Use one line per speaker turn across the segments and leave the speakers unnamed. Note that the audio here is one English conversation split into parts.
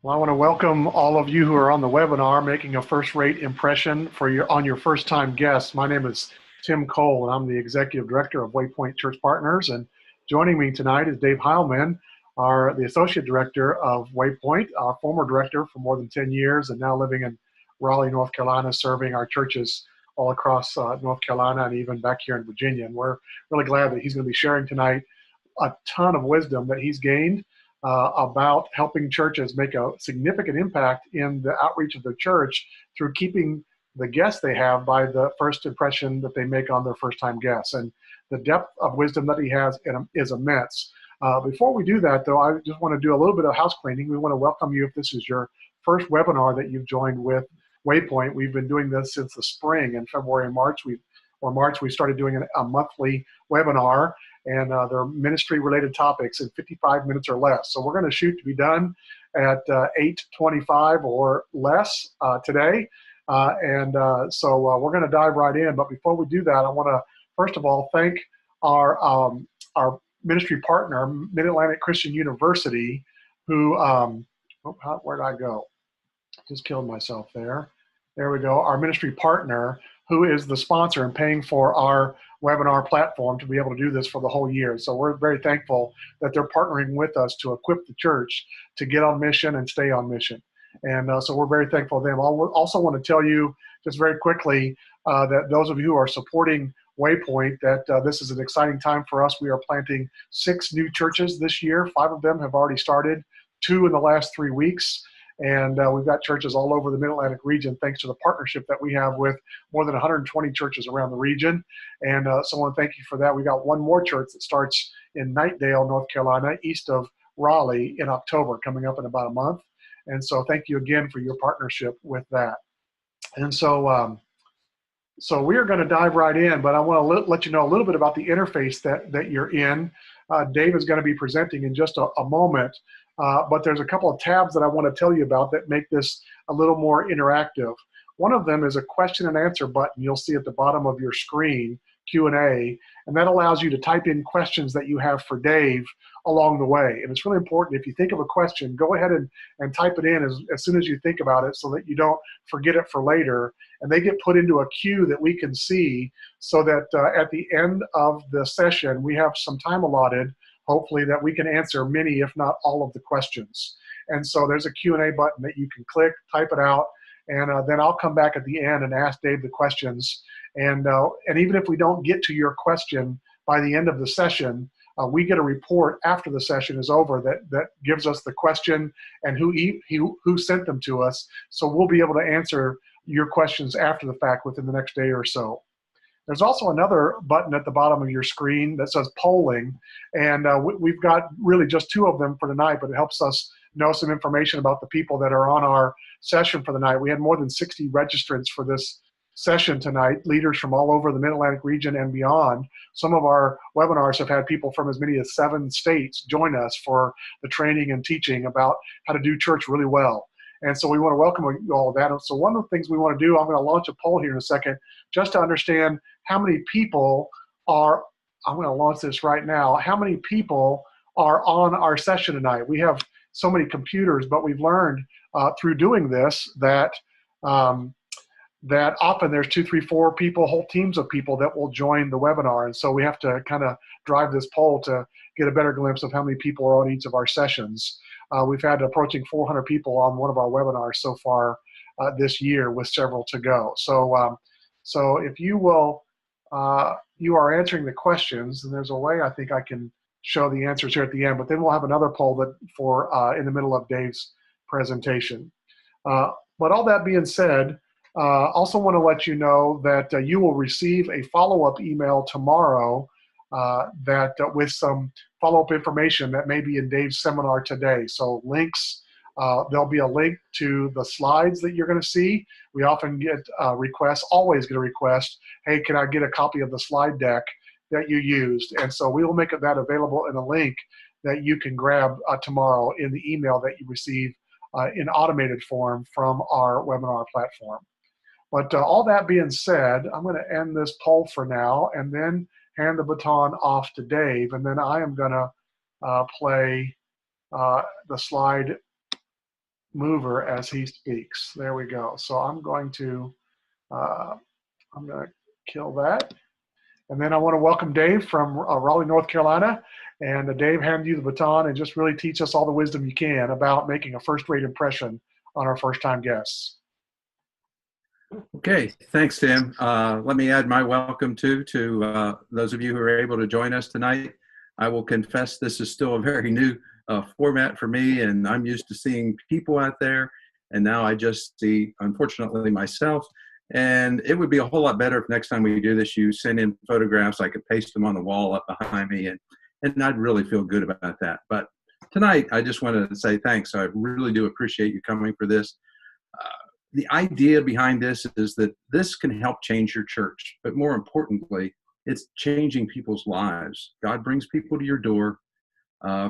Well, I want to welcome all of you who are on the webinar making a first-rate impression on your first-time guests. My name is Tim Cole, and I'm the Executive Director of Waypoint Church Partners. And joining me tonight is Dave Heilman, the Associate Director of Waypoint, our former director for more than 10 years, and now living in Raleigh, North Carolina, serving our churches all across North Carolina and even back here in Virginia. And we're really glad that he's going to be sharing tonight a ton of wisdom that he's gained about helping churches make a significant impact in the outreach of their church through keeping the guests they have by the first impression that they make on their first-time guests. And the depth of wisdom that he has is immense. Before we do that, though, I just want to do a little bit of house cleaning. We want to welcome you if this is your first webinar that you've joined with Waypoint. We've been doing this since the spring. In February and March, we started doing a monthly webinar, and they're ministry-related topics in 55 minutes or less. So we're going to shoot to be done at 8:25 or less today. So we're going to dive right in. But before we do that, I want to, first of all, thank our ministry partner, Mid-Atlantic Christian University, who, where'd I go? Just killed myself there. There we go. Our ministry partner, who is the sponsor and paying for our webinar platform to be able to do this for the whole year. So we're very thankful that they're partnering with us to equip the church to get on mission and stay on mission. And so we're very thankful to them. I also want to tell you just very quickly that those of you who are supporting Waypoint, that this is an exciting time for us. We are planting 6 new churches this year. 5 of them have already started, 2 in the last 3 weeks. And we've got churches all over the Mid-Atlantic region thanks to the partnership that we have with more than 120 churches around the region. And so I want to thank you for that. We got one more church that starts in Knightdale, North Carolina, east of Raleigh in October, coming up in about a month. And so thank you again for your partnership with that. And so so we are going to dive right in, but I want to let you know a little bit about the interface that you're in. Dave is going to be presenting in just a moment. But there's a couple of tabs that I want to tell you about that make this a little more interactive. One of them is a question and answer button you'll see at the bottom of your screen, Q&A, and that allows you to type in questions that you have for Dave along the way. And it's really important, if you think of a question, go ahead and type it in as soon as you think about it so that you don't forget it for later. And they get put into a queue that we can see so that at the end of the session, we have some time allotted, hopefully, that we can answer many, if not all, of the questions. And so there's a Q&A button that you can click, type it out, and then I'll come back at the end and ask Dave the questions. And even if we don't get to your question by the end of the session, we get a report after the session is over that gives us the question and who sent them to us. So we'll be able to answer your questions after the fact within the next day or so. There's also another button at the bottom of your screen that says polling, and we've got really just 2 of them for tonight, but it helps us know some information about the people that are on our session for the night. We had more than 60 registrants for this session tonight, leaders from all over the Mid-Atlantic region and beyond. Some of our webinars have had people from as many as 7 states join us for the training and teaching about how to do church really well. And so we want to welcome you all of that. So one of the things we want to do, I'm going to launch a poll here in a second, just to understand how many people are, I'm going to launch this right now, how many people are on our session tonight. We have so many computers, but we've learned through doing this that often there's 2, 3, 4 people, whole teams of people that will join the webinar. And so we have to kind of drive this poll to get a better glimpse of how many people are on each of our sessions. We've had approaching 400 people on one of our webinars so far this year, with several to go. So if you will, you are answering the questions, and there's a way I think I can show the answers here at the end, but then we'll have another poll in the middle of Dave's presentation. But all that being said, also want to let you know that you will receive a follow-up email tomorrow with some follow-up information that may be in Dave's seminar today. So links, there'll be a link to the slides that you're going to see. We often get requests, always get a request, hey, can I get a copy of the slide deck that you used? And so we will make that available in a link that you can grab tomorrow in the email that you receive in automated form from our webinar platform. But all that being said, I'm going to end this poll for now and then hand the baton off to Dave, and then I am going to play the slide mover as he speaks. There we go. So I'm going to kill that. And then I want to welcome Dave from Raleigh, North Carolina. And Dave, hand you the baton and just really teach us all the wisdom you can about making a first-rate impression on our first-time guests.
Okay, thanks, Tim. Let me add my welcome to those of you who are able to join us tonight. I will confess this is still a very new format for me, and I'm used to seeing people out there, and now I just see, unfortunately, myself. And it would be a whole lot better if next time we do this, you send in photographs. I could paste them on the wall up behind me, and I'd really feel good about that. But tonight, I just wanted to say thanks. I really do appreciate you coming for this. The idea behind this is that this can help change your church, but more importantly, it's changing people's lives. God brings people to your door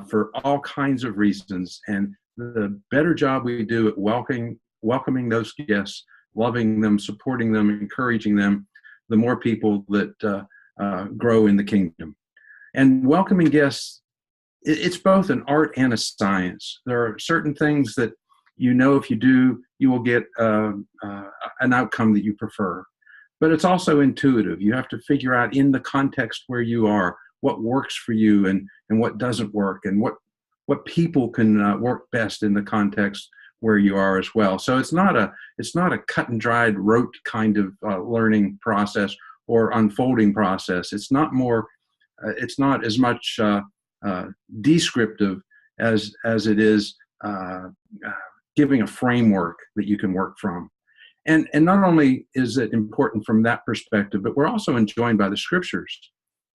for all kinds of reasons, and the better job we do at welcoming those guests, loving them, supporting them, encouraging them, the more people that grow in the kingdom. And welcoming guests, it's both an art and a science. There are certain things that if you do, you will get an outcome that you prefer. But it's also intuitive. You have to figure out in the context where you are, what works for you and what doesn't work, and what people can work best in the context where you are as well. So it's not a cut and dried, rote kind of learning process or unfolding process. It's not as much descriptive as it is giving a framework that you can work from. And not only is it important from that perspective, but we're also enjoined by the scriptures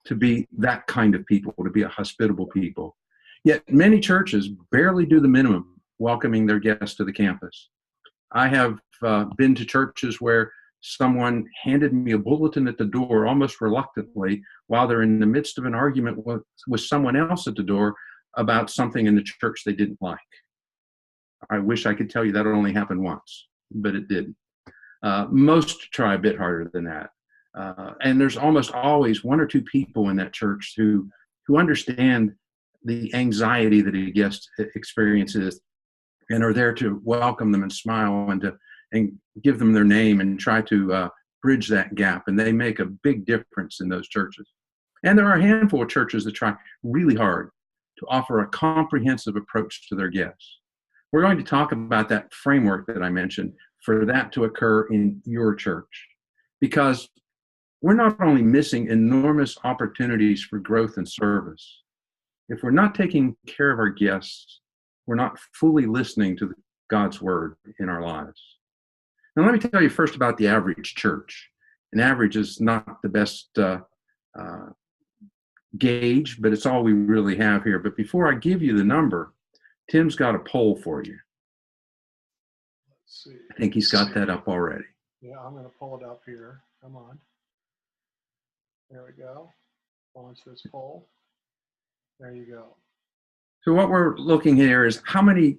to be that kind of people, to be a hospitable people. Yet many churches barely do the minimum, welcoming their guests to the campus. I have been to churches where someone handed me a bulletin at the door almost reluctantly while they're in the midst of an argument with someone else at the door about something in the church they didn't like. I wish I could tell you that only happened once, but it didn't. Most try a bit harder than that. And there's almost always one or two people in that church who understand the anxiety that a guest experiences and are there to welcome them and smile and give them their name and try to bridge that gap. And they make a big difference in those churches. And there are a handful of churches that try really hard to offer a comprehensive approach to their guests. We're going to talk about that framework that I mentioned for that to occur in your church, because we're not only missing enormous opportunities for growth and service. If we're not taking care of our guests, we're not fully listening to God's word in our lives. Now, let me tell you first about the average church. An average is not the best gauge, but it's all we really have here. But before I give you the number, Tim's got a poll for you.
Let's see.
I think he's got that up already.
Yeah, I'm going to pull it up here. Come on. There we go. Launch this poll. There you go.
So what we're looking here is how many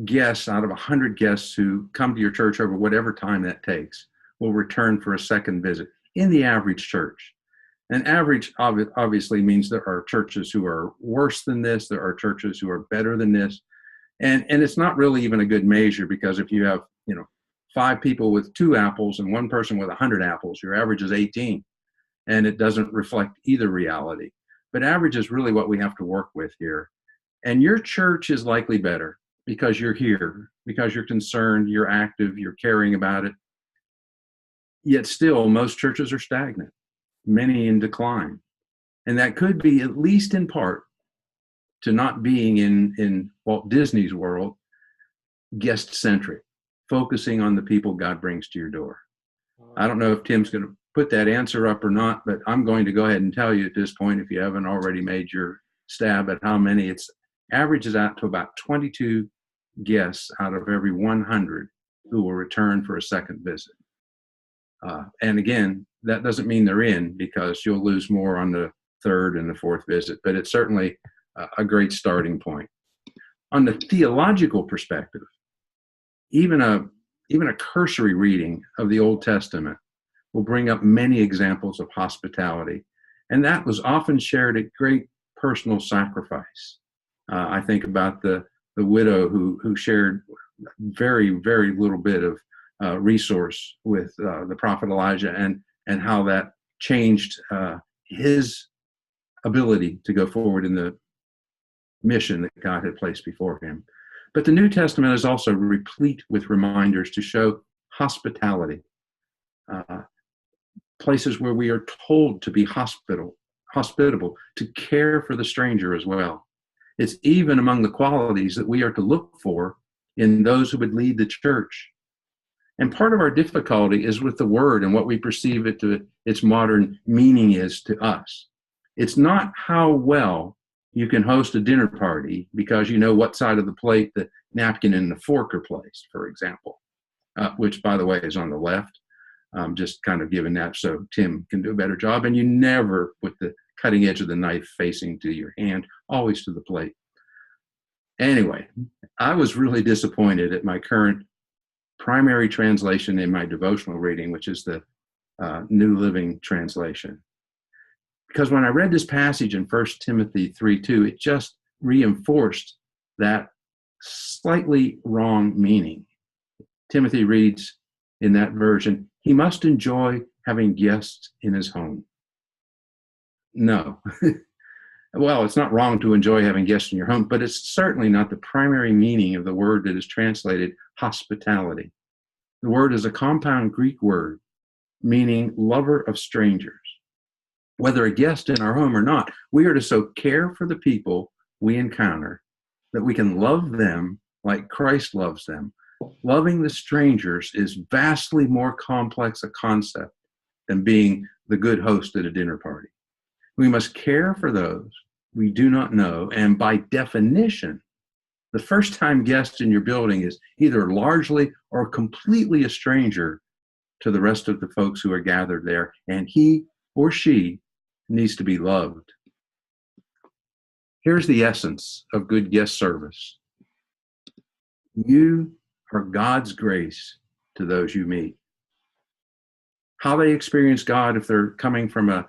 guests out of 100 guests who come to your church over whatever time that takes will return for a second visit in the average church. And average obviously means there are churches who are worse than this. There are churches who are better than this. And it's not really even a good measure, because if you have, 5 people with 2 apples and 1 person with 100 apples, your average is 18. And it doesn't reflect either reality. But average is really what we have to work with here. And your church is likely better because you're here, because you're concerned, you're active, you're caring about it. Yet still, most churches are stagnant, many in decline. And that could be, at least in part, to not being in Walt Disney's world, guest-centric, focusing on the people God brings to your door. I don't know if Tim's going to put that answer up or not, but I'm going to go ahead and tell you at this point, if you haven't already made your stab at how many, it's averages out to about 22 guests out of every 100 who will return for a second visit. And again, that doesn't mean they're in, because you'll lose more on the third and the fourth visit, but it's certainly a great starting point. On the theological perspective, even a cursory reading of the Old Testament will bring up many examples of hospitality, and that was often shared at great personal sacrifice. I think about the widow who shared very, very little bit of resource with the prophet Elijah, and how that changed his ability to go forward in the mission that God had placed before him. But the New Testament is also replete with reminders to show hospitality, places where we are told to be hospitable, to care for the stranger as well. It's even among the qualities that we are to look for in those who would lead the church. And part of our difficulty is with the word and what we perceive it to its modern meaning is to us. It's not how well you can host a dinner party because you know what side of the plate the napkin and the fork are placed, for example, which, by the way, is on the left. Just kind of giving that so Tim can do a better job. And you never put the cutting edge of the knife facing to your hand, always to the plate. Anyway, I was really disappointed at my current primary translation in my devotional reading, which is the New Living Translation. Because when I read this passage in 1 Timothy 3:2, it just reinforced that slightly wrong meaning. Timothy reads in that version, he must enjoy having guests in his home. No. Well, it's not wrong to enjoy having guests in your home, but it's certainly not the primary meaning of the word that is translated hospitality. The word is a compound Greek word meaning lover of strangers. Whether a guest in our home or not, we are to so care for the people we encounter that we can love them like Christ loves them. Loving the strangers is vastly more complex a concept than being the good host at a dinner party. We must care for those we do not know, and by definition, the first-time guest in your building is either largely or completely a stranger to the rest of the folks who are gathered there, and he or she needs to be loved. Here's the essence of good guest service. You are God's grace to those you meet. How they experience God if they're coming from a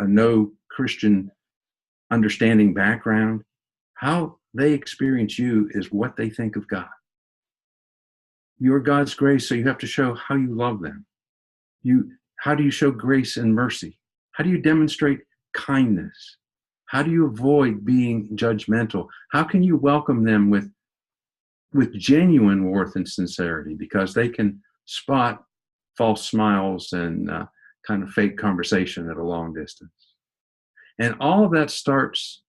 no Christian understanding background, how they experience you is what they think of God. You're God's grace, so you have to show how you love them. How do you show grace and mercy? How do you demonstrate kindness? How do you avoid being judgmental? How can you welcome them with genuine warmth and sincerity? Because they can spot false smiles and kind of fake conversation at a long distance. And all of that starts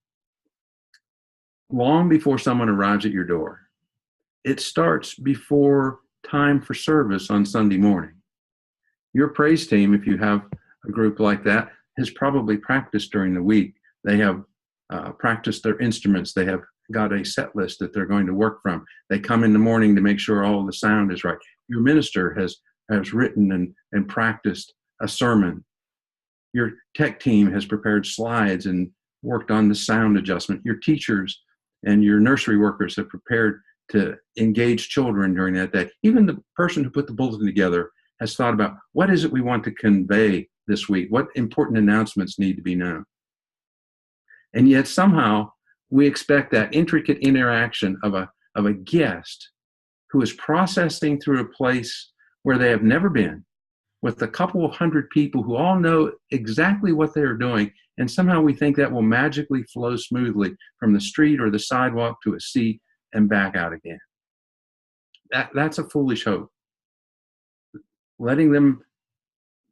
long before someone arrives at your door. It starts before time for service on Sunday morning. Your praise team, if you have a group like that, has probably practiced during the week. They have practiced their instruments. They have got a set list that they're going to work from. They come in the morning to make sure all the sound is right. Your minister has written and practiced a sermon. Your tech team has prepared slides and worked on the sound adjustment. Your teachers and your nursery workers have prepared to engage children during that day. Even the person who put the bulletin together has thought about what is it we want to convey this week? What important announcements need to be known? And yet somehow we expect that intricate interaction of a guest who is processing through a place where they have never been, with a couple of hundred people who all know exactly what they're doing, and somehow we think that will magically flow smoothly from the street or the sidewalk to a seat and back out again. That's a foolish hope. Letting them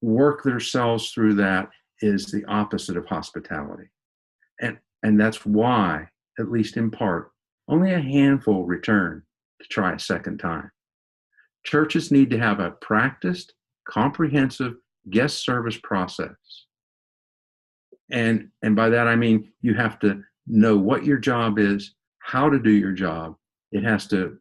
work themselves through that is the opposite of hospitality. And that's why, at least in part, only a handful return to try a second time. Churches need to have a practiced, comprehensive guest service process. And by that I mean you have to know what your job is, how to do your job. It has to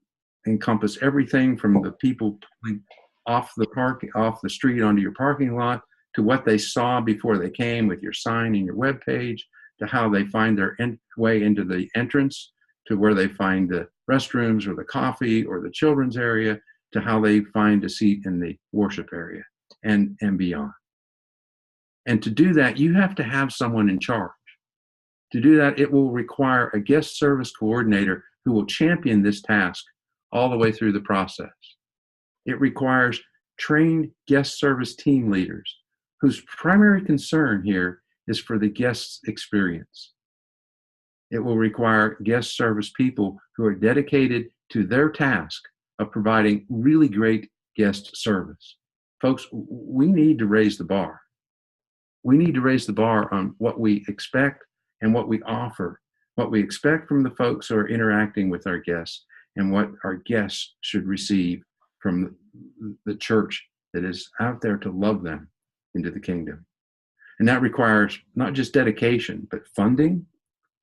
encompass everything from the people pulling off the street onto your parking lot, to what they saw before they came with your sign and your web page, to how they find their way into the entrance, to where they find the restrooms or the coffee or the children's area, to how they find a seat in the worship area and beyond. And to do that, you have to have someone in charge. To do that, it will require a guest service coordinator who will champion this task all the way through the process. It requires trained guest service team leaders whose primary concern here is for the guest's experience. It will require guest service people who are dedicated to their task of providing really great guest service. Folks, we need to raise the bar. We need to raise the bar on what we expect and what we offer, what we expect from the folks who are interacting with our guests, and what our guests should receive from the church that is out there to love them into the kingdom. And that requires not just dedication, but funding,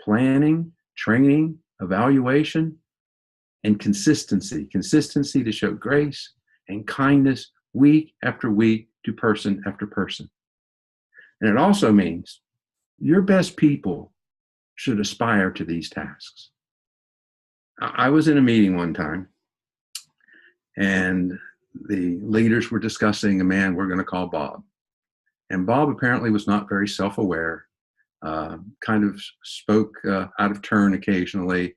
planning, training, evaluation, and consistency. Consistency to show grace and kindness week after week to person after person. And it also means your best people should aspire to these tasks. I was in a meeting one time, and the leaders were discussing a man we're going to call Bob. And Bob apparently was not very self-aware, kind of spoke out of turn occasionally,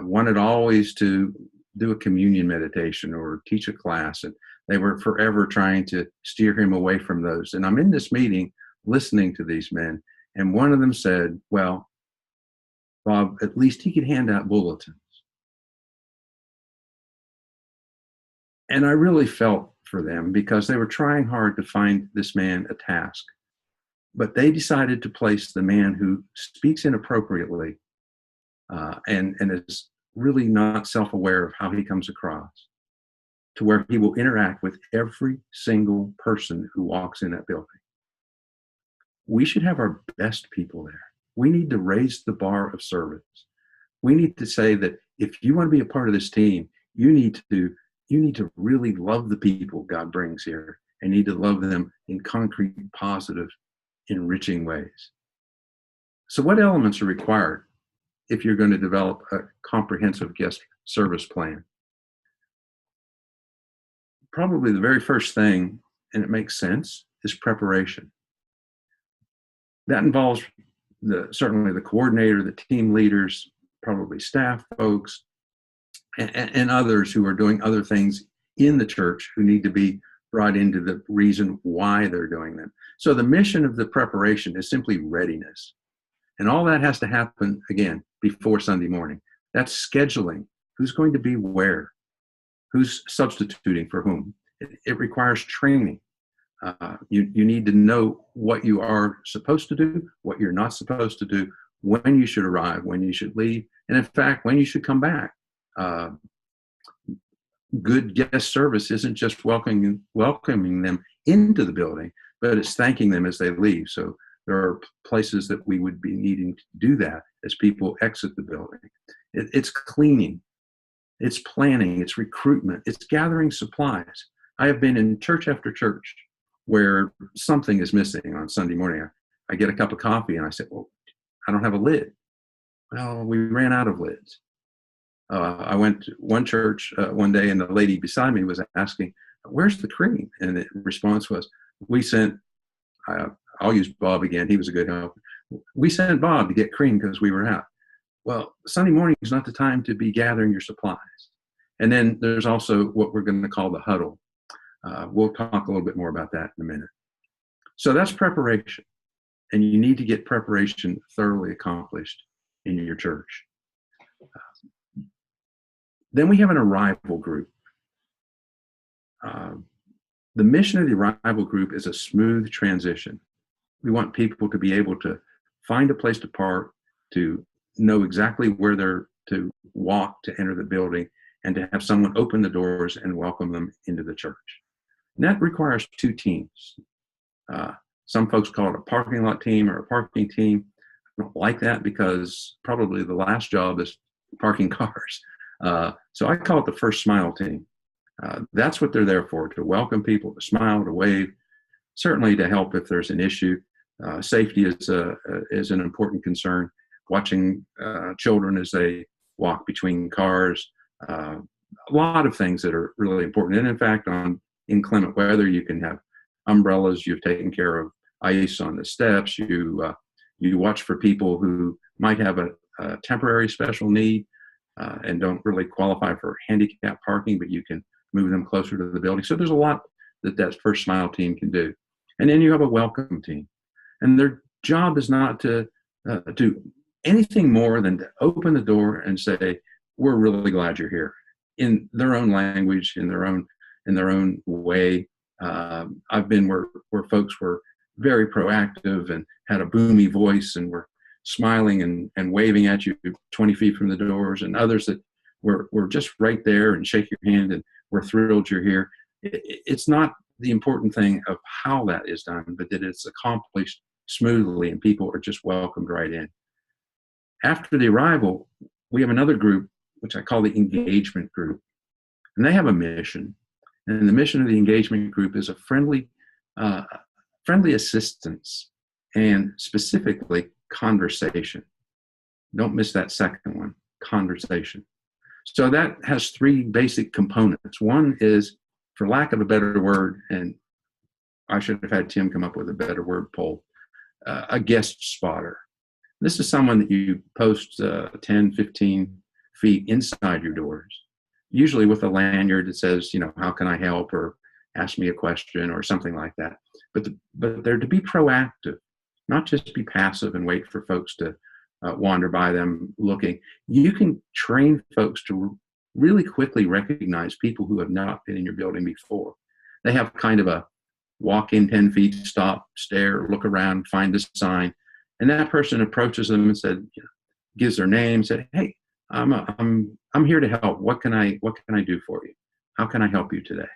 wanted always to do a communion meditation or teach a class. And they were forever trying to steer him away from those. And I'm in this meeting listening to these men, and one of them said, well, Bob, at least he could hand out bulletins. And I really felt for them because they were trying hard to find this man a task. But they decided to place the man who speaks inappropriately and is really not self-aware of how he comes across, to where he will interact with every single person who walks in that building. We should have our best people there. We need to raise the bar of service. We need to say that if you want to be a part of this team, you need to really love the people God brings here, and need to love them in concrete, positive, enriching ways. So what elements are required if you're going to develop a comprehensive guest service plan? Probably the very first thing, and it makes sense, is preparation. That involves certainly the coordinator, the team leaders, probably staff folks, and others who are doing other things in the church who need to be brought into the reason why they're doing them. So the mission of the preparation is simply readiness. And all that has to happen, again, before Sunday morning. That's scheduling. Who's going to be where? Who's substituting for whom? It requires training. You need to know what you are supposed to do, what you're not supposed to do, when you should arrive, when you should leave, and in fact, when you should come back. Good guest service isn't just welcoming them into the building, but it's thanking them as they leave. So there are places that we would be needing to do that as people exit the building. It's cleaning, it's planning, it's recruitment, it's gathering supplies. I have been in church after church where something is missing on Sunday morning. I get a cup of coffee and I say, well, I don't have a lid. Well, we ran out of lids. I went to one church one day, and the lady beside me was asking, where's the cream? And the response was, we sent, I'll use Bob again, he was a good helper. We sent Bob to get cream because we were out. Well, Sunday morning is not the time to be gathering your supplies. And then there's also what we're going to call the huddle. We'll talk a little bit more about that in a minute. So that's preparation. And you need to get preparation thoroughly accomplished in your church. Then we have an arrival group. The mission of the arrival group is a smooth transition. We want people to be able to find a place to park, to know exactly where they're to walk to enter the building, and to have someone open the doors and welcome them into the church. And that requires two teams. Some folks call it a parking lot team or a parking team. I don't like that because probably the last job is parking cars. So I call it the first smile team. That's what they're there for, to welcome people, to smile, to wave, certainly to help if there's an issue. Safety is an important concern. Watching children as they walk between cars, a lot of things that are really important. And in fact, on inclement weather, you can have umbrellas. You've taken care of ice on the steps. You watch for people who might have a temporary special need. and don't really qualify for handicap parking, but you can move them closer to the building. So there's a lot that First Smile team can do. And then you have a welcome team. And their job is not to do anything more than to open the door and say, we're really glad you're here, in their own language, in their own way. I've been where folks were very proactive and had a boomy voice and were smiling and waving at you 20 feet from the doors, and others that were just right there and shake your hand and we're thrilled you're here. It's not the important thing of how that is done, but that it's accomplished smoothly and people are just welcomed right in. After the arrival, we have another group, which I call the engagement group, and they have a mission. And the mission of the engagement group is a friendly assistance, and specifically conversation. Don't miss that second one, conversation. So that has three basic components. One is, for lack of a better word, and I should have had Tim come up with a better word poll, a guest spotter. This is someone that you post 10, 15 feet inside your doors, usually with a lanyard that says, how can I help, or ask me a question or something like that. But they're to be proactive, not just be passive and wait for folks to wander by them looking. You can train folks to really quickly recognize people who have not been in your building before. They have kind of a walk in 10 feet, stop, stare, look around, find the sign. And that person approaches them and gives their name, said, hey, I'm here to help. What can I do for you? How can I help you today?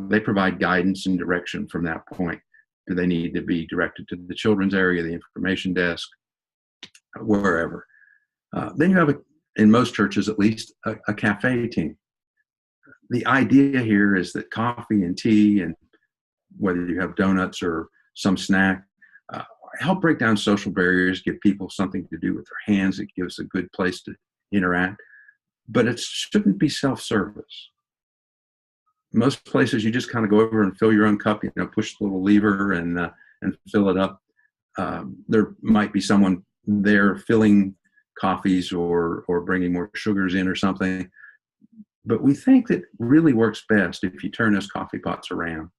They provide guidance and direction from that point. Do they need to be directed to the children's area, the information desk, wherever? Then you have, in most churches at least, a cafe team. The idea here is that coffee and tea, and whether you have donuts or some snack, help break down social barriers, give people something to do with their hands. It gives a good place to interact. But it shouldn't be self-service. Most places you just kind of go over and fill your own cup, push the little lever and fill it up. There might be someone there filling coffees or bringing more sugars in or something. But we think that really works best if you turn those coffee pots around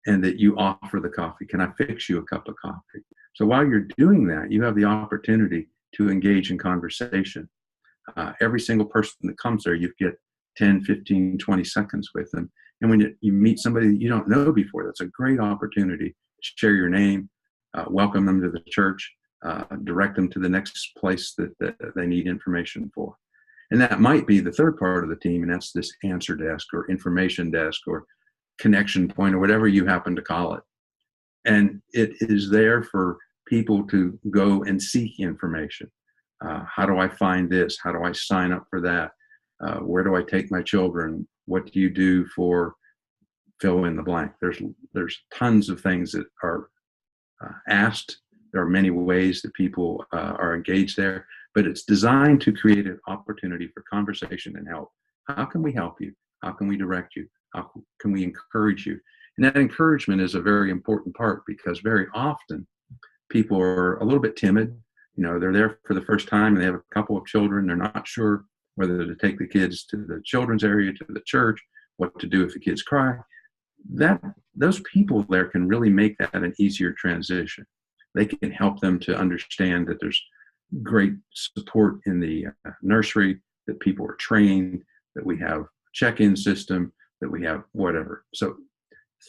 and that you offer the coffee. Can I fix you a cup of coffee? So while you're doing that, you have the opportunity to engage in conversation. Every single person that comes there, you get 10, 15, 20 seconds with them. And when you meet somebody that you don't know before, that's a great opportunity to share your name, welcome them to the church, direct them to the next place that they need information for. And that might be the third part of the team, and that's this answer desk or information desk or connection point or whatever you happen to call it. And it is there for people to go and seek information. How do I find this? How do I sign up for that? Where do I take my children? What do you do for fill in the blank? There's tons of things that are asked. There are many ways that people are engaged there, but it's designed to create an opportunity for conversation and help. How can we help you? How can we direct you? How can we encourage you? And that encouragement is a very important part, because very often people are a little bit timid. They're there for the first time and they have a couple of children. They're not sure whether to take the kids to the children's area, to the church, what to do if the kids cry. Those people there can really make that an easier transition. They can help them to understand that there's great support in the nursery, that people are trained, that we have a check-in system, that we have whatever. So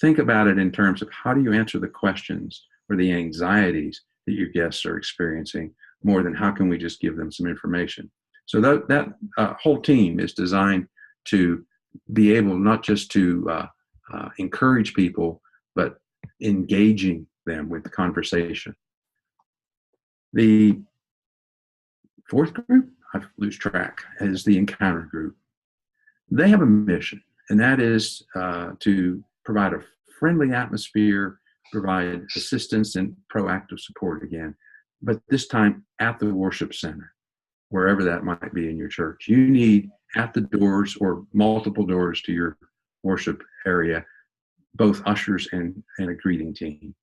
think about it in terms of how do you answer the questions or the anxieties that your guests are experiencing, more than how can we just give them some information. So that whole team is designed to be able not just to encourage people, but engaging them with the conversation. The fourth group, I lose track, is the encounter group. They have a mission, and that is to provide a friendly atmosphere, provide assistance and proactive support again, but this time at the worship center, wherever that might be in your church. You need at the doors or multiple doors to your worship area, both ushers and a greeting team.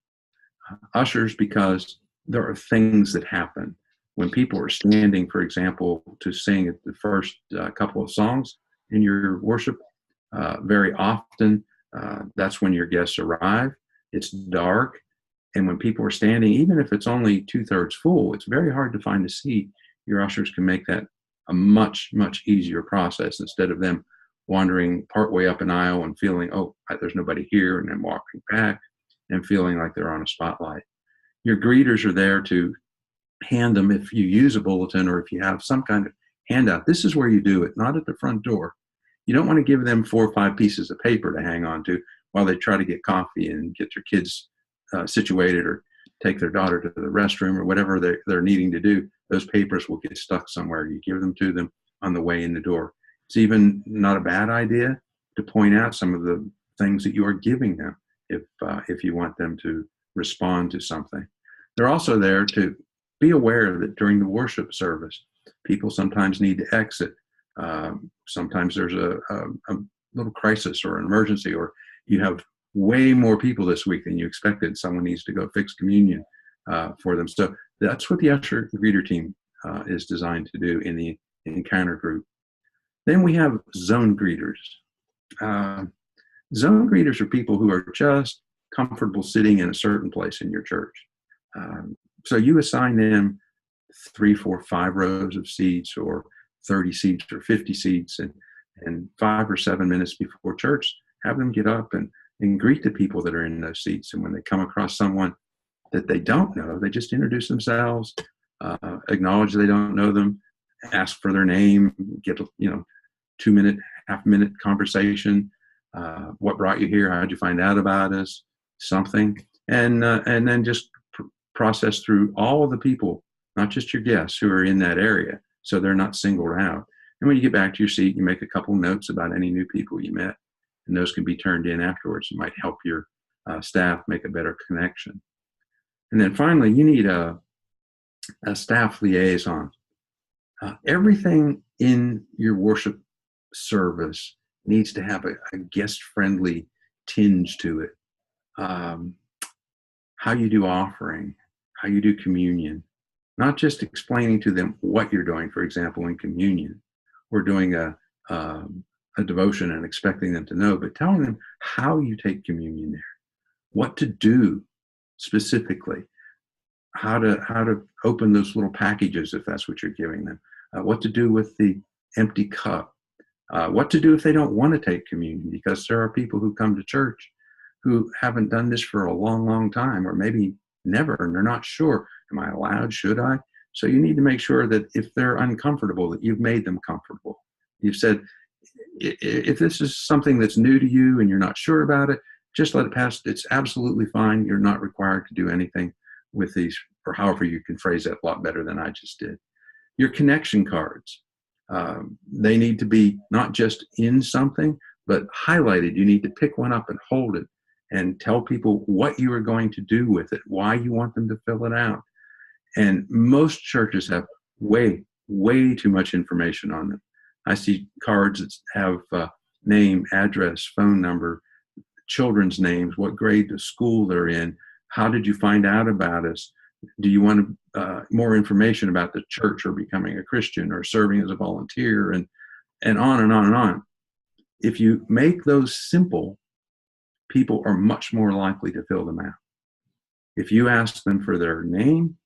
Ushers, because there are things that happen When people are standing, for example, to sing the first couple of songs in your worship, very often that's when your guests arrive. It's dark. And when people are standing, even if it's only 2/3 full, it's very hard to find a seat. Your ushers can make that a much, much easier process instead of them wandering partway up an aisle and feeling, oh, there's nobody here, and then walking back and feeling like they're on a spotlight. Your greeters are there to hand them, if you use a bulletin or if you have some kind of handout. This is where you do it, not at the front door. You don't want to give them 4 or 5 pieces of paper to hang on to while they try to get coffee and get their kids situated or take their daughter to the restroom or whatever they're needing to do. Those papers will get stuck somewhere. You give them to them on the way in the door. It's even not a bad idea to point out some of the things that you are giving them if you want them to respond to something. They're also there to be aware that during the worship service, people sometimes need to exit. Sometimes there's a little crisis or an emergency, or you have way more people this week than you expected. Someone needs to go fix communion for them. So that's what the usher greeter team is designed to do in the encounter group. Then we have zone greeters. Zone greeters are people who are just comfortable sitting in a certain place in your church. So you assign them 3, 4, 5 rows of seats, or 30 seats, or 50 seats, and 5 or 7 minutes before church, have them get up and greet the people that are in those seats. And when they come across someone that they don't know, they just introduce themselves, acknowledge they don't know them, ask for their name, get 2-minute, half-minute conversation. What brought you here? How did you find out about us? Something, and then just process through all of the people, not just your guests, who are in that area, so they're not singled out. And when you get back to your seat, you make a couple notes about any new people you met, and those can be turned in afterwards. It might help your staff make a better connection. And then finally, you need a staff liaison. Everything in your worship service needs to have a guest-friendly tinge to it. How you do offering, how you do communion, not just explaining to them what you're doing. For example, in communion, we're doing a devotion and expecting them to know, but telling them how you take communion there, what to do specifically, how to open those little packages if that's what you're giving them, what to do with the empty cup, what to do if they don't want to take communion, because there are people who come to church who haven't done this for a long, long time, or maybe never, and they're not sure, am I allowed, should I? So you need to make sure that if they're uncomfortable, that you've made them comfortable. You've said, if this is something that's new to you and you're not sure about it, just let it pass. It's absolutely fine. You're not required to do anything with these, or however you can phrase that a lot better than I just did. Your connection cards, they need to be not just in something, but highlighted. You need to pick one up and hold it and tell people what you are going to do with it, why you want them to fill it out. And most churches have way, way too much information on them. I see cards that have name, address, phone number, children's names, what grade of school they're in, how did you find out about us, do you want more information about the church, or becoming a Christian, or serving as a volunteer, and on and on and on. If you make those simple, people are much more likely to fill them out. If you ask them for their name,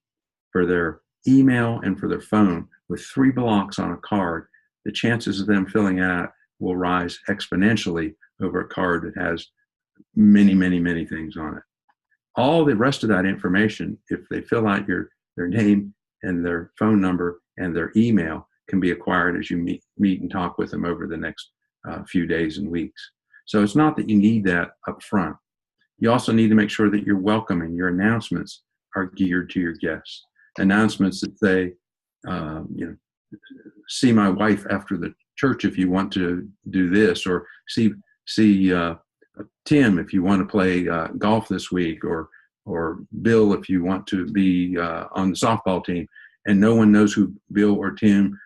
for their email, and for their phone with 3 blocks on a card, the chances of them filling out will rise exponentially over a card that has many, many, many things on it. All the rest of that information, if they fill out their name and their phone number and their email, can be acquired as you meet and talk with them over the next few days and weeks. So it's not that you need that up front. You also need to make sure that you're welcoming. Your announcements are geared to your guests. Announcements that say, see my wife after the church if you want to do this, or see Tim if you want to play golf this week, or Bill if you want to be on the softball team. And no one knows who Bill or Tim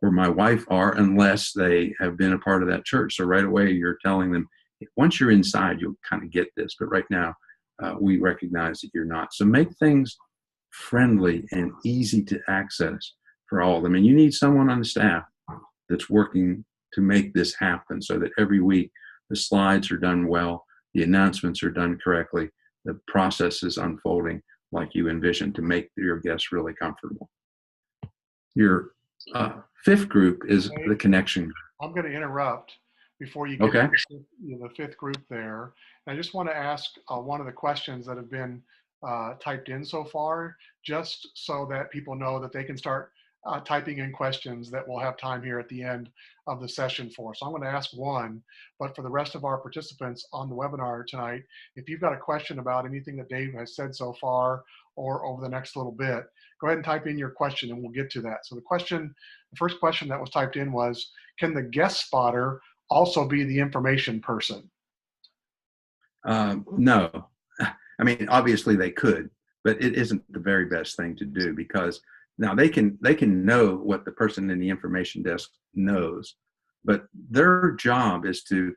or my wife are unless they have been a part of that church. So right away you're telling them, once you're inside, you'll kind of get this, but right now we recognize that you're not. So make things friendly and easy to access for all of them. And you need someone on the staff that's working to make this happen so that every week the slides are done well, the announcements are done correctly, the process is unfolding like you envision to make your guests really comfortable. Your fifth group is the connection.
I'm going to interrupt before you get
Okay.
to the fifth group there. And I just want to ask one of the questions that have been typed in so far, just so that people know that they can start typing in questions that we'll have time here at the end of the session for. So I'm going to ask one, but for the rest of our participants on the webinar tonight, if you've got a question about anything that Dave has said so far or over the next little bit, go ahead and type in your question and we'll get to that. So the first question that was typed in was, can the guest spotter also be the information person?
No. I mean, obviously they could, but it isn't the very best thing to do, because now they can know what the person in the information desk knows, but their job is to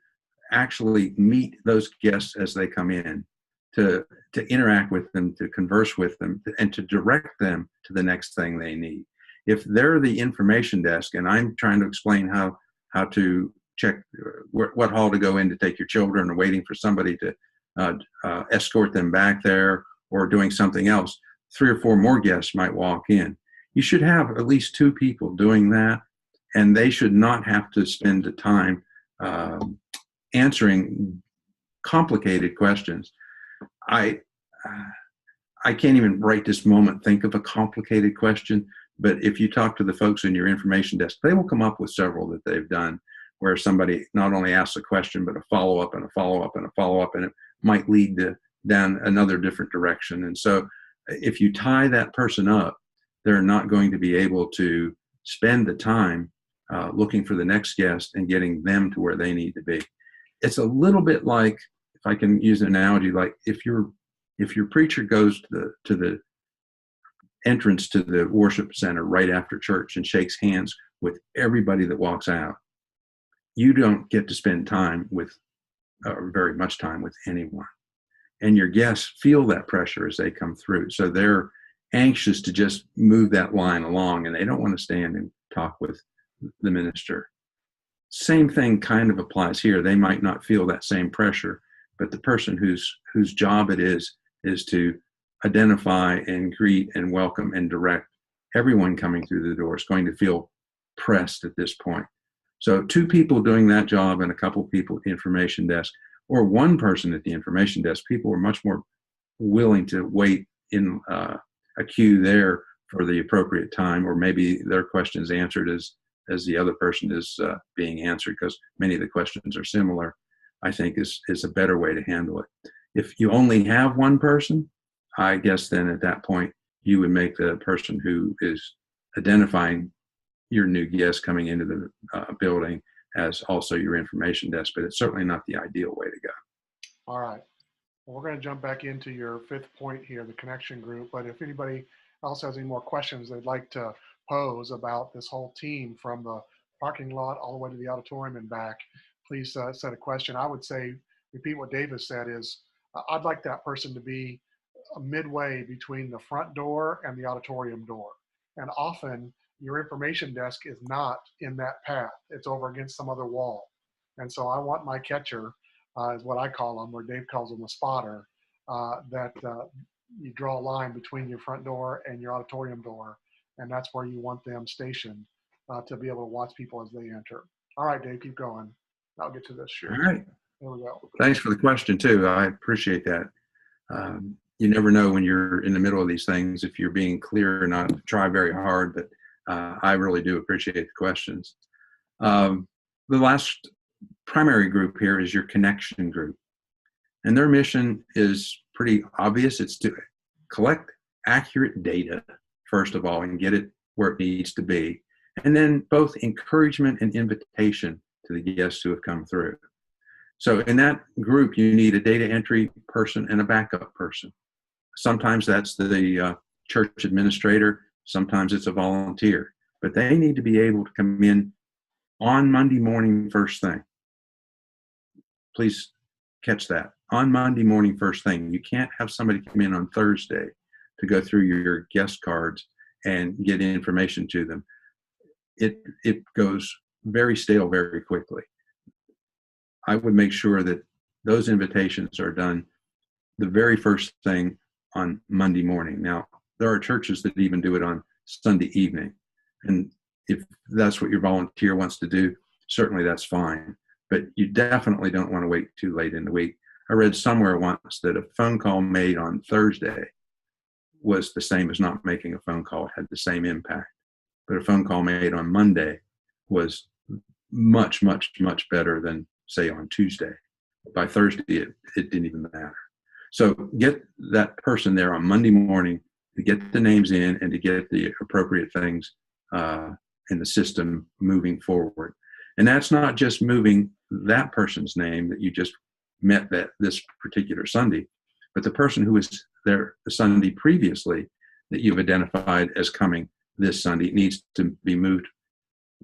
actually meet those guests as they come in, to interact with them, to converse with them, and to direct them to the next thing they need. If they're the information desk and I'm trying to explain how to check what hall to go in to take your children, or waiting for somebody to escort them back there, or doing something else, 3 or 4 more guests might walk in. You should have at least 2 people doing that, and they should not have to spend the time answering complicated questions. I can't even right this moment think of a complicated question, but if you talk to the folks in your information desk, they will come up with several that they've done where somebody not only asks a question, but a follow-up and a follow-up and a follow-up, and it might lead down another different direction. And so if you tie that person up, they're not going to be able to spend the time looking for the next guest and getting them to where they need to be. It's a little bit like, if I can use an analogy, like if your preacher goes to the entrance to the worship center right after church and shakes hands with everybody that walks out, you don't get to spend time with, very much time with anyone. And your guests feel that pressure as they come through. So they're anxious to just move that line along, and they don't want to stand and talk with the minister. Same thing kind of applies here. They might not feel that same pressure, but the person whose job it is to identify and greet and welcome and direct everyone coming through the door is going to feel pressed at this point. So 2 people doing that job and a couple people at the information desk, or 1 person at the information desk, people are much more willing to wait in a queue there for the appropriate time, or maybe their questions answered as the other person is being answered, because many of the questions are similar, I think is a better way to handle it. If you only have 1 person, I guess then at that point, you would make the person who is identifying your new guest coming into the building as also your information desk, but it's certainly not the ideal way to go.
All right. Well, we're going to jump back into your 5th point here, the connection group. But if anybody else has any more questions they'd like to pose about this whole team from the parking lot all the way to the auditorium and back, please set a question. I would say, repeat what Davis said, is I'd like that person to be midway between the front door and the auditorium door. And often your information desk is not in that path. It's over against some other wall. And so I want my catcher, is what I call them, or Dave calls them a spotter, that you draw a line between your front door and your auditorium door. And that's where you want them stationed to be able to watch people as they enter. All right, Dave, keep going. I'll get to this. Sure.
All right.
There we go.
Thanks for the question too. I appreciate that. You never know when you're in the middle of these things if you're being clear or not. Try very hard, but I really do appreciate the questions. The last primary group here is your connection group. And their mission is pretty obvious. It's to collect accurate data, first of all, and get it where it needs to be. And then both encouragement and invitation to the guests who have come through. So in that group, you need a data entry person and a backup person. Sometimes that's the church administrator. Sometimes it's a volunteer. But they need to be able to come in on Monday morning first thing. Please catch that. On Monday morning first thing. You can't have somebody come in on Thursday to go through your guest cards and get information to them. It goes very stale very quickly. I would make sure that those invitations are done the very first thing on Monday morning. Now, there are churches that even do it on Sunday evening. And if that's what your volunteer wants to do, certainly that's fine. But you definitely don't want to wait too late in the week. I read somewhere once that a phone call made on Thursday was the same as not making a phone call. It had the same impact. But a phone call made on Monday was much, much, much better than, say, on Tuesday. By Thursday, it didn't even matter. So get that person there on Monday morning to get the names in and to get the appropriate things in the system moving forward. And that's not just moving that person's name that you just met this particular Sunday, but the person who was there the Sunday previously that you've identified as coming this Sunday needs to be moved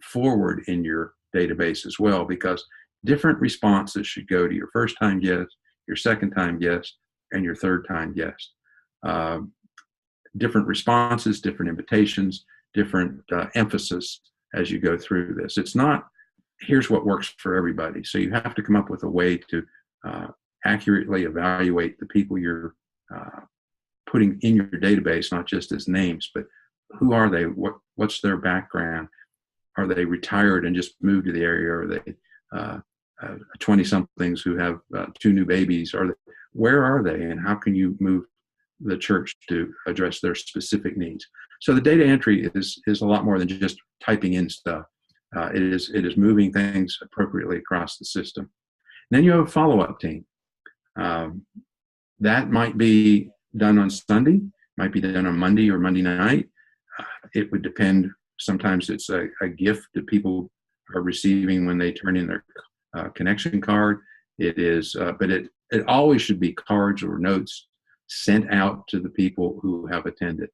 forward in your database as well, because different responses should go to your first-time guest, your second-time guest, and your third-time guest. Different responses, different invitations, different emphasis as you go through this. It's not, here's what works for everybody. So you have to come up with a way to accurately evaluate the people you're putting in your database, not just as names, but who are they? What's their background? Are they retired and just moved to the area? Are they 20-somethings who have 2 new babies? Where are they, and how can you move the church to address their specific needs? So the data entry is a lot more than just typing in stuff. It is moving things appropriately across the system. And then you have a follow-up team. That might be done on Sunday, might be done on Monday or Monday night. It would depend. Sometimes it's a gift that people are receiving when they turn in their connection card. It is, but it always should be cards or notes sent out to the people who have attended.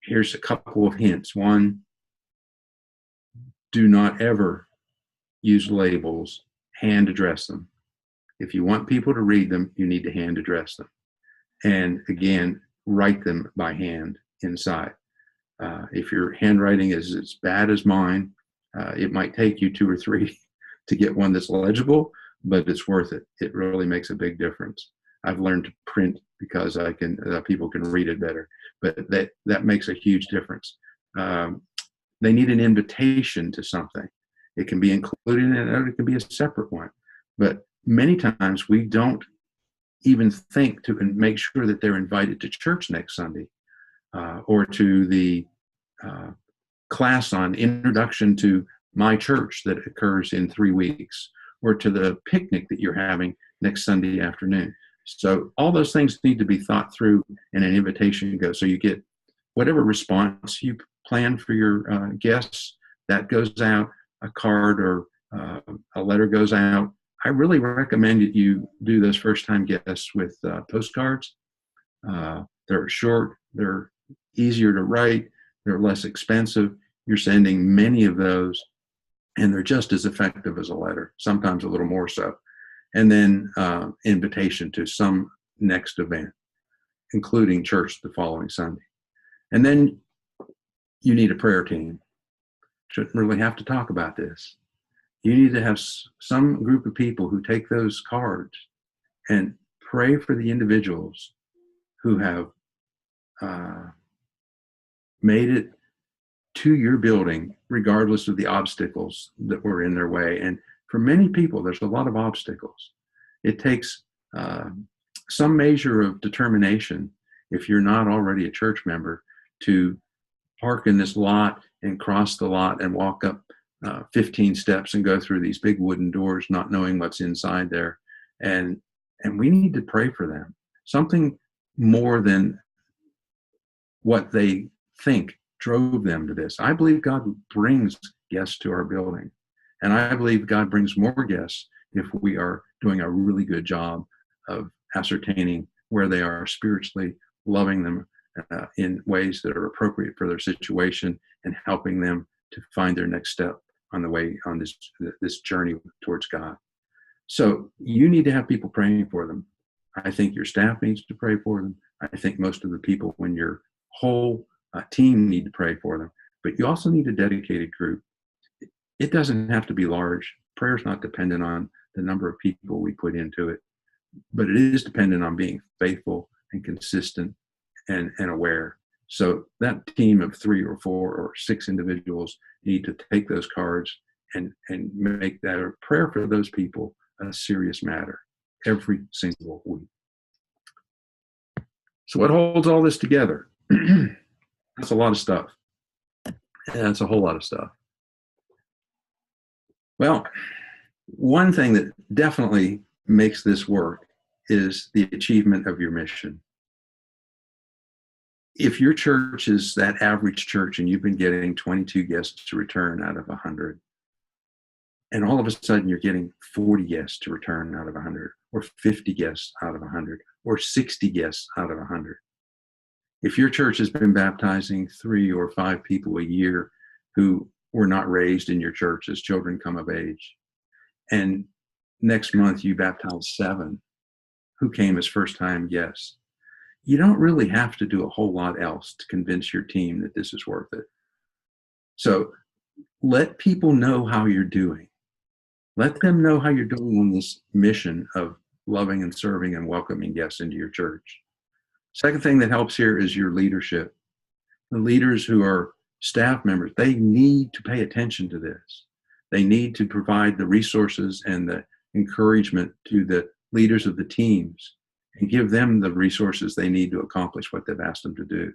Here's a couple of hints. One, do not ever use labels, hand address them. If you want people to read them, you need to hand address them. And again, write them by hand inside. If your handwriting is as bad as mine, it might take you 2 or 3 to get one that's legible, but it's worth it. It really makes a big difference. I've learned to print because people can read it better, but that makes a huge difference. They need an invitation to something. It can be included in it, or it can be a separate one. But many times we don't even think to make sure that they're invited to church next Sunday, or to the class on introduction to my church that occurs in 3 weeks, or to the picnic that you're having next Sunday afternoon. So all those things need to be thought through in an invitation goes. So you get whatever response you plan for your guests, that goes out, a card or a letter goes out. I really recommend that you do those first-time guests with postcards. They're short, they're easier to write, they're less expensive. You're sending many of those, and they're just as effective as a letter, sometimes a little more so. And then invitation to some next event, including church the following Sunday. And then you need a prayer team. Shouldn't really have to talk about this. You need to have some group of people who take those cards and pray for the individuals who have made it to your building, regardless of the obstacles that were in their way. And for many people, there's a lot of obstacles. It takes some measure of determination, if you're not already a church member, to park in this lot and cross the lot and walk up 15 steps and go through these big wooden doors, not knowing what's inside there. And we need to pray for them. Something more than what they think drove them to this. I believe God brings guests to our building. And I believe God brings more guests if we are doing a really good job of ascertaining where they are spiritually, loving them in ways that are appropriate for their situation, and helping them to find their next step on the way on this journey towards God. So you need to have people praying for them. I think your staff needs to pray for them. I think most of the people in your whole team need to pray for them. But you also need a dedicated group. It doesn't have to be large. Prayer is not dependent on the number of people we put into it, but it is dependent on being faithful and consistent and aware. So that team of 3 or 4 or 6 individuals need to take those cards and make that a prayer for those people a serious matter every single week. So what holds all this together? That's a lot of stuff. That's a whole lot of stuff. Well, one thing that definitely makes this work is the achievement of your mission. If your church is that average church and you've been getting 22 guests to return out of 100, and all of a sudden you're getting 40 guests to return out of 100, or 50 guests out of 100, or 60 guests out of 100. If your church has been baptizing 3 or 5 people a year who were not raised in your church as children come of age, and next month you baptize 7 who came as first-time guests, you don't really have to do a whole lot else to convince your team that this is worth it. So let people know how you're doing. Let them know how you're doing on this mission of loving and serving and welcoming guests into your church. Second thing that helps here is your leadership. The leaders who are staff members, they need to pay attention to this. They need to provide the resources and the encouragement to the leaders of the teams and give them the resources they need to accomplish what they've asked them to do.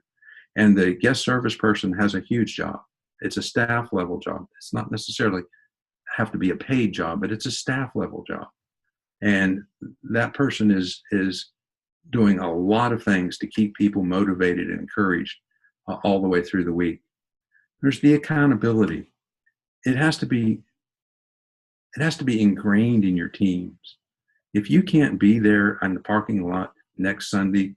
And the guest service person has a huge job. It's a staff level job. It's not necessarily have to be a paid job, but it's a staff level job. And that person is doing a lot of things to keep people motivated and encouraged all the way through the week. There's the accountability. It has to be ingrained in your teams. If you can't be there in the parking lot next Sunday,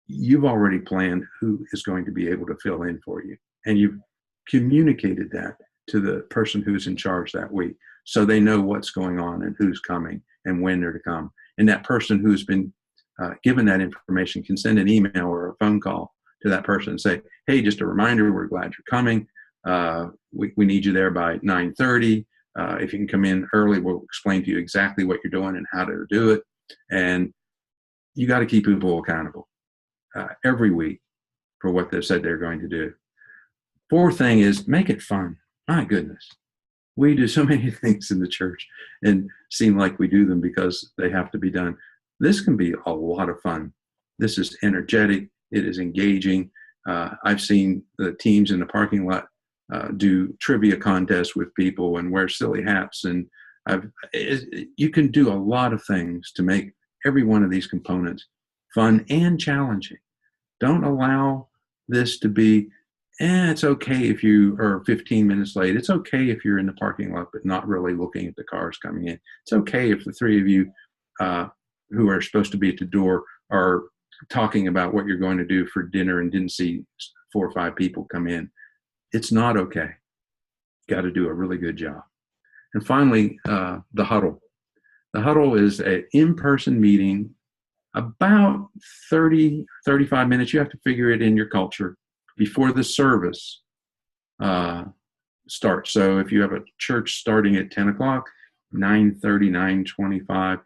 you've already planned who is going to be able to fill in for you. And you've communicated that to the person who's in charge that week, so they know what's going on and who's coming and when they're to come. And that person who's been given that information can send an email or a phone call to that person and say, hey, just a reminder, we're glad you're coming. We need you there by 9:30. If you can come in early, we'll explain to you exactly what you're doing and how to do it. And you got to keep people accountable every week for what they've said they're going to do. Fourth thing is make it fun. My goodness. We do so many things in the church and seem like we do them because they have to be done. This can be a lot of fun. This is energetic. It is engaging. I've seen the teams in the parking lot do trivia contests with people and wear silly hats. And you can do a lot of things to make every one of these components fun and challenging. Don't allow this to be, it's okay if you are 15 minutes late. It's okay if you're in the parking lot but not really looking at the cars coming in. It's okay if the 3 of you who are supposed to be at the door are talking about what you're going to do for dinner and didn't see 4 or 5 people come in. It's not okay. Got to do a really good job. And finally, the huddle. The huddle is an in-person meeting, about 30, 35 minutes. You have to figure it in your culture before the service starts. So if you have a church starting at 10 o'clock, 9:30, 9:25,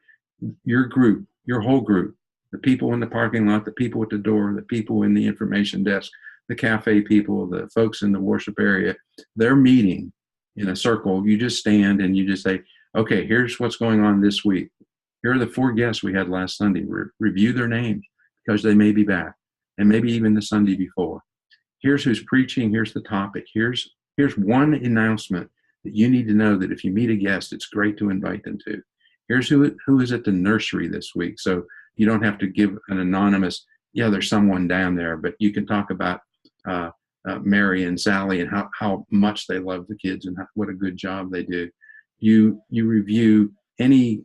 your group, your whole group, the people in the parking lot, the people at the door, the people in the information desk, the cafe people, the folks in the worship area, they're meeting in a circle. You just stand and you just say, okay, here's what's going on this week. Here are the 4 guests we had last Sunday. Review their names because they may be back, and maybe even the Sunday before. Here's who's preaching. Here's the topic. Here's one announcement that you need to know, that if you meet a guest, it's great to invite them to. Here's who is at the nursery this week. So you don't have to give an anonymous, yeah, there's someone down there, but you can talk about Mary and Sally and how much they love the kids and what a good job they do. You review any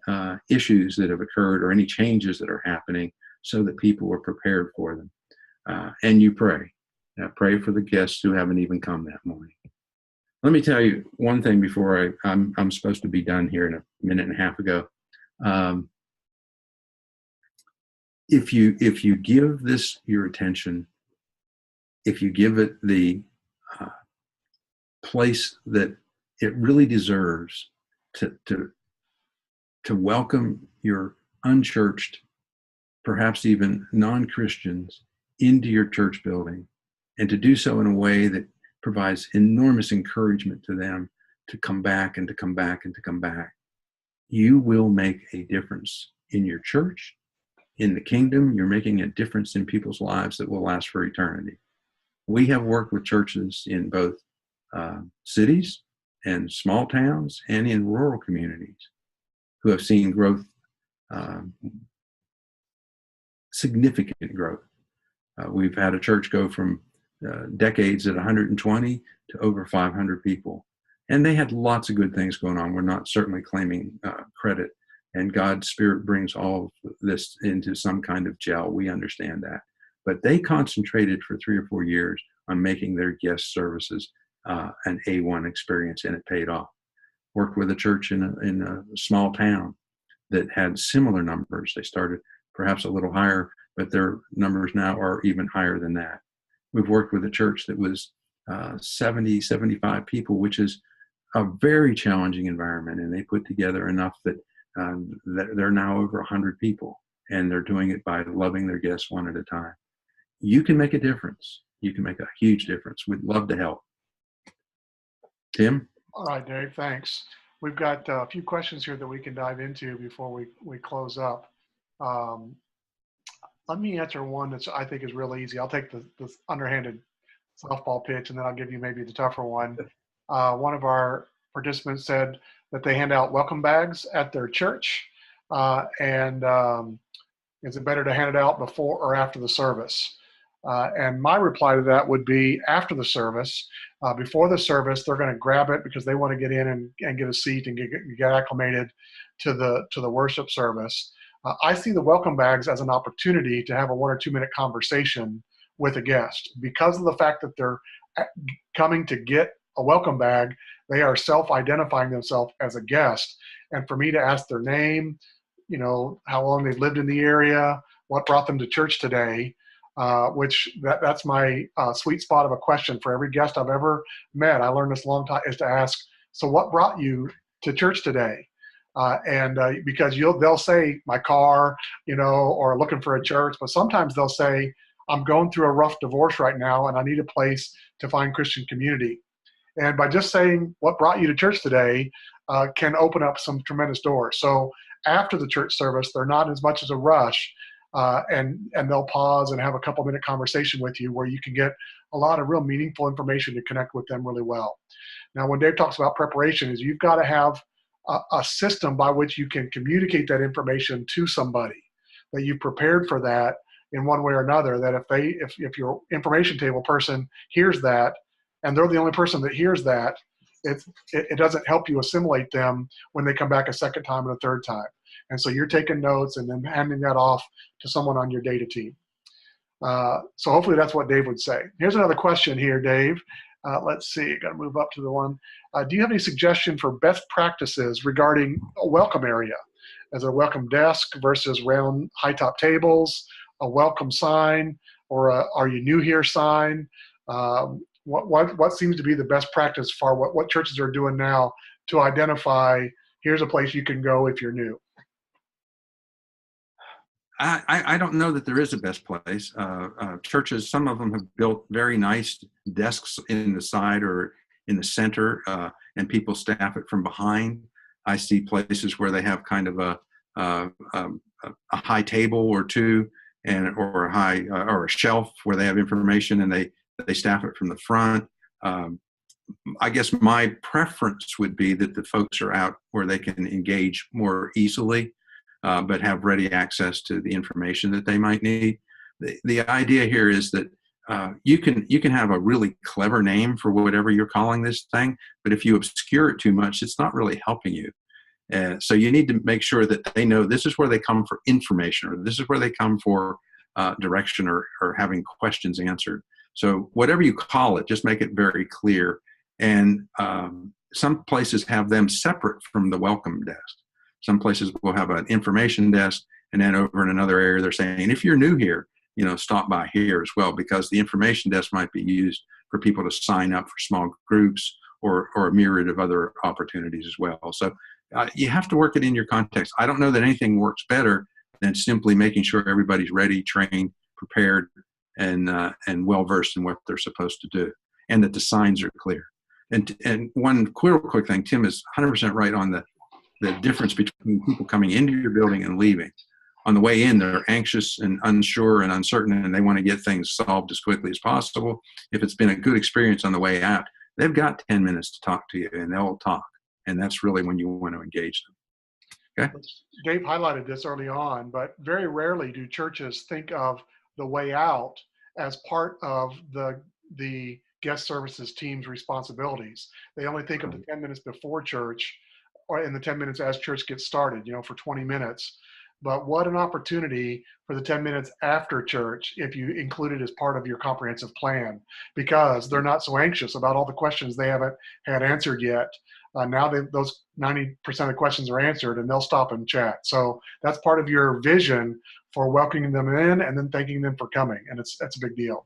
issues that have occurred or any changes that are happening so that people are prepared for them. And you pray. Pray for the guests who haven't even come that morning. Let me tell you one thing before I'm supposed to be done here in a minute and a half ago. if you give this your attention, if you give it the place that it really deserves to welcome your unchurched, perhaps even non-Christians, into your church building, and to do so in a way that provides enormous encouragement to them to come back and to come back and to come back, you will make a difference in your church, in the kingdom. You're making a difference in people's lives that will last for eternity. We have worked with churches in both cities and small towns and in rural communities who have seen growth, significant growth. We've had a church go from decades at 120 to over 500 people. And they had lots of good things going on. We're not certainly claiming credit. And God's Spirit brings all of this into some kind of gel. We understand that. But they concentrated for 3 or 4 years on making their guest services an A1 experience, and it paid off. Worked with a church in a small town that had similar numbers. They started perhaps a little higher, but their numbers now are even higher than that. We've worked with a church that was 70, 75 people, which is a very challenging environment, and they put together enough that they're now over 100 people, and they're doing it by loving their guests one at a time. You can make a difference. You can make a huge difference. We'd love to help. Tim?
All right, Dave, thanks. We've got a few questions here that we can dive into before we close up. Let me answer one that I think is really easy. I'll take the underhanded softball pitch, and then I'll give you maybe the tougher one. One of our participants said that they hand out welcome bags at their church, and is it better to hand it out before or after the service? And my reply to that would be after the service. Before the service, they're going to grab it because they want to get in and get a seat and get acclimated to the worship service. I see the welcome bags as an opportunity to have a 1 or 2 minute conversation with a guest. Because of the fact that they're coming to get a welcome bag, they are self-identifying themselves as a guest. And for me to ask their name, how long they've lived in the area, what brought them to church today, that's my sweet spot of a question for every guest I've ever met. I learned this a long time, is to ask, so what brought you to church today? Because they'll say my car, or looking for a church, but sometimes they'll say, I'm going through a rough divorce right now and I need a place to find Christian community. And by just saying what brought you to church today can open up some tremendous doors. So after the church service, they're not as much as a rush, and they'll pause and have a couple minute conversation with you where you can get a lot of real meaningful information to connect with them really well. Now, when Dave talks about preparation, is you've got to have a system by which you can communicate that information to somebody, that you've prepared for that in one way or another, that if your information table person hears that and they're the only person that hears that, it doesn't help you assimilate them when they come back a second time and a third time. And so you're taking notes and then handing that off to someone on your data team. So hopefully that's what Dave would say. Here's another question here, Dave. Let's see, got to move up to the one. Do you have any suggestion for best practices regarding a welcome area? As a welcome desk versus round high top tables, a welcome sign, or a are you new here sign? What seems to be the best practice for what churches are doing now to identify, here's a place you can go if you're new?
I don't know that there is a best place. Churches, some of them have built very nice desks in the side or in the center, and people staff it from behind. I see places where they have kind of a high table or two, or a shelf where they have information, and they staff it from the front. I guess my preference would be that the folks are out where they can engage more easily, but have ready access to the information that they might need. The idea here is that you can have a really clever name for whatever you're calling this thing, but if you obscure it too much, it's not really helping you. So you need to make sure that they know this is where they come for information, or this is where they come for direction, or having questions answered. So whatever you call it, just make it very clear. And some places have them separate from the welcome desk. Some places will have an information desk, And then over in another area, they're saying, if you're new here, stop by here as well, because the information desk might be used for people to sign up for small groups or a myriad of other opportunities as well. So you have to work it in your context. I don't know that anything works better than simply making sure everybody's ready, trained, prepared, and well-versed in what they're supposed to do, and that the signs are clear. And one quick thing, Tim is 100% right on the difference between people coming into your building and leaving. On the way in, they're anxious and unsure and uncertain, and they want to get things solved as quickly as possible. If it's been a good experience on the way out, they've got 10 minutes to talk to you, and they'll talk. And that's really when you want to engage them. Okay?
Dave highlighted this early on, but very rarely do churches think of the way out as part of the guest services team's responsibilities. They only think of the 10 minutes before church or in the 10 minutes as church gets started, for 20 minutes. But what an opportunity for the 10 minutes after church if you include it as part of your comprehensive plan, because they're not so anxious about all the questions they haven't had answered yet. Now those 90% of the questions are answered, and they'll stop and chat. So that's part of your vision for welcoming them in and then thanking them for coming, and that's a big deal.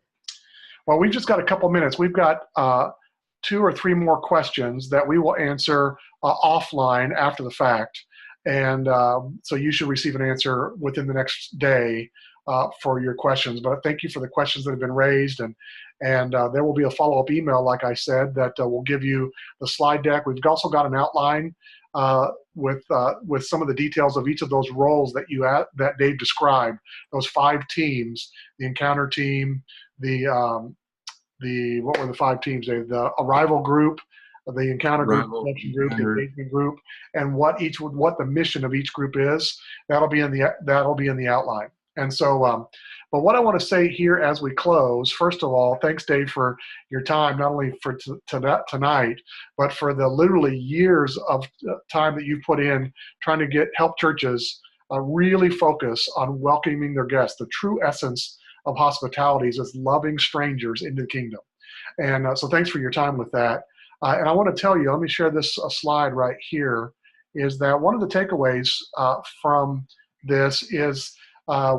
Well, we've just got a couple minutes. We've got 2 or 3 more questions that we will answer offline after the fact. And so you should receive an answer within the next day for your questions. But thank you for the questions that have been raised. And there will be a follow-up email, like I said, that will give you the slide deck. We've also got an outline with some of the details of each of those roles that Dave described, those 5 teams, the encounter team, what were the 5 teams, Dave? The arrival group, the encounter group, the connection group, the engagement group, and what the mission of each group is. That'll be in the outline. And so, but what I want to say here as we close, first of all, thanks, Dave, for your time, not only for tonight, but for the literally years of time that you've put in trying to help churches really focus on welcoming their guests. The true essence of hospitality is loving strangers into the kingdom. And so thanks for your time with that. And I want to tell you, let me share this slide right here, is that one of the takeaways from this is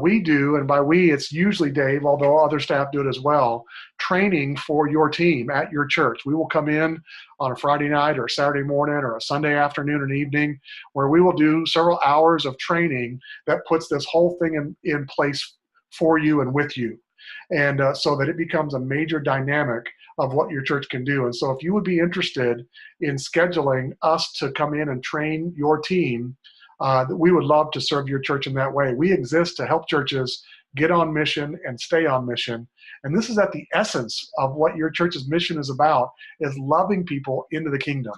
we do, and by we, it's usually Dave, although other staff do it as well, training for your team at your church. We will come in on a Friday night or a Saturday morning or a Sunday afternoon and evening where we will do several hours of training that puts this whole thing in place for you and with you. And so that it becomes a major dynamic of what your church can do. And so if you would be interested in scheduling us to come in and train your team, we would love to serve your church in that way. We exist to help churches get on mission and stay on mission. And this is at the essence of what your church's mission is about, is loving people into the kingdom.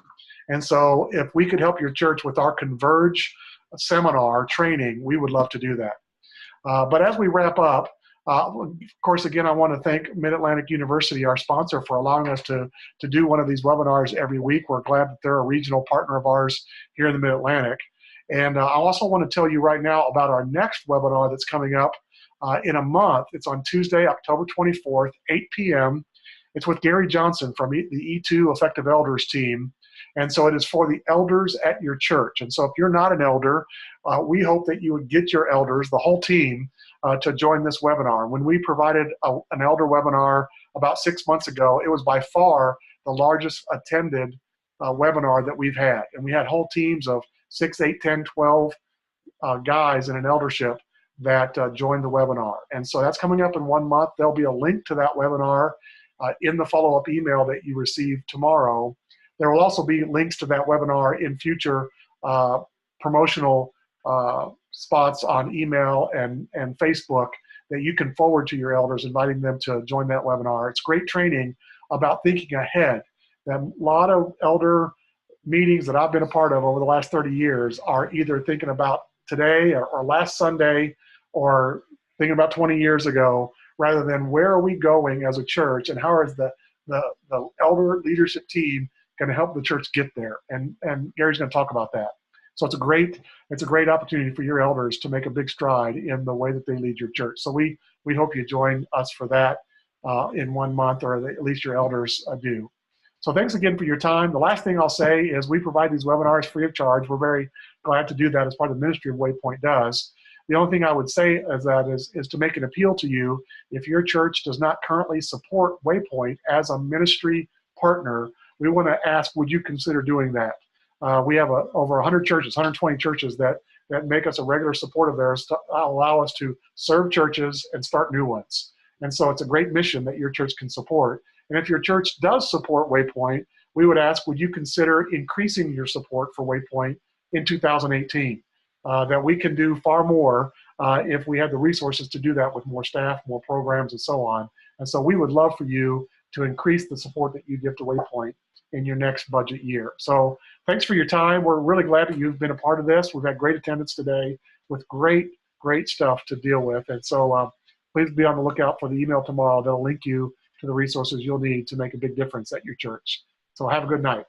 And so if we could help your church with our Converge seminar training, we would love to do that. But as we wrap up, of course, again, I want to thank Mid-Atlantic University, our sponsor, for allowing us to do one of these webinars every week. We're glad that they're a regional partner of ours here in the Mid-Atlantic. And I also want to tell you right now about our next webinar that's coming up in a month. It's on Tuesday, October 24th, 8 p.m. It's with Gary Johnson from the E2 Effective Elders team. And so it is for the elders at your church. And so if you're not an elder, we hope that you would get your elders, the whole team, to join this webinar. When we provided an elder webinar about 6 months ago, it was by far the largest attended webinar that we've had. And we had whole teams of 6, 8, 10, 12 guys in an eldership that joined the webinar. And so that's coming up in 1 month. There'll be a link to that webinar in the follow-up email that you receive tomorrow. There will also be links to that webinar in future promotional spots on email and Facebook that you can forward to your elders, inviting them to join that webinar. It's great training about thinking ahead. A lot of elder meetings that I've been a part of over the last 30 years are either thinking about today or last Sunday or thinking about 20 years ago, rather than where are we going as a church and how is the elder leadership team going to help the church get there. And Gary's going to talk about that. So it's a great opportunity for your elders to make a big stride in the way that they lead your church. So we hope you join us for that in 1 month, or at least your elders do. So thanks again for your time. The last thing I'll say is we provide these webinars free of charge. We're very glad to do that as part of the ministry of Waypoint does. The only thing I would say is to make an appeal to you. If your church does not currently support Waypoint as a ministry partner, we want to ask, would you consider doing that? We have over 100 churches, 120 churches that make us a regular support of theirs to allow us to serve churches and start new ones. And so it's a great mission that your church can support. And if your church does support Waypoint, we would ask, would you consider increasing your support for Waypoint in 2018? That we can do far more if we had the resources to do that with more staff, more programs, and so on. And so we would love for you to increase the support that you give to Waypoint in your next budget year. So thanks for your time. We're really glad that you've been a part of this. We've had great attendance today with great stuff to deal with. And so please be on the lookout for the email tomorrow that'll link you to the resources you'll need to make a big difference at your church. So have a good night.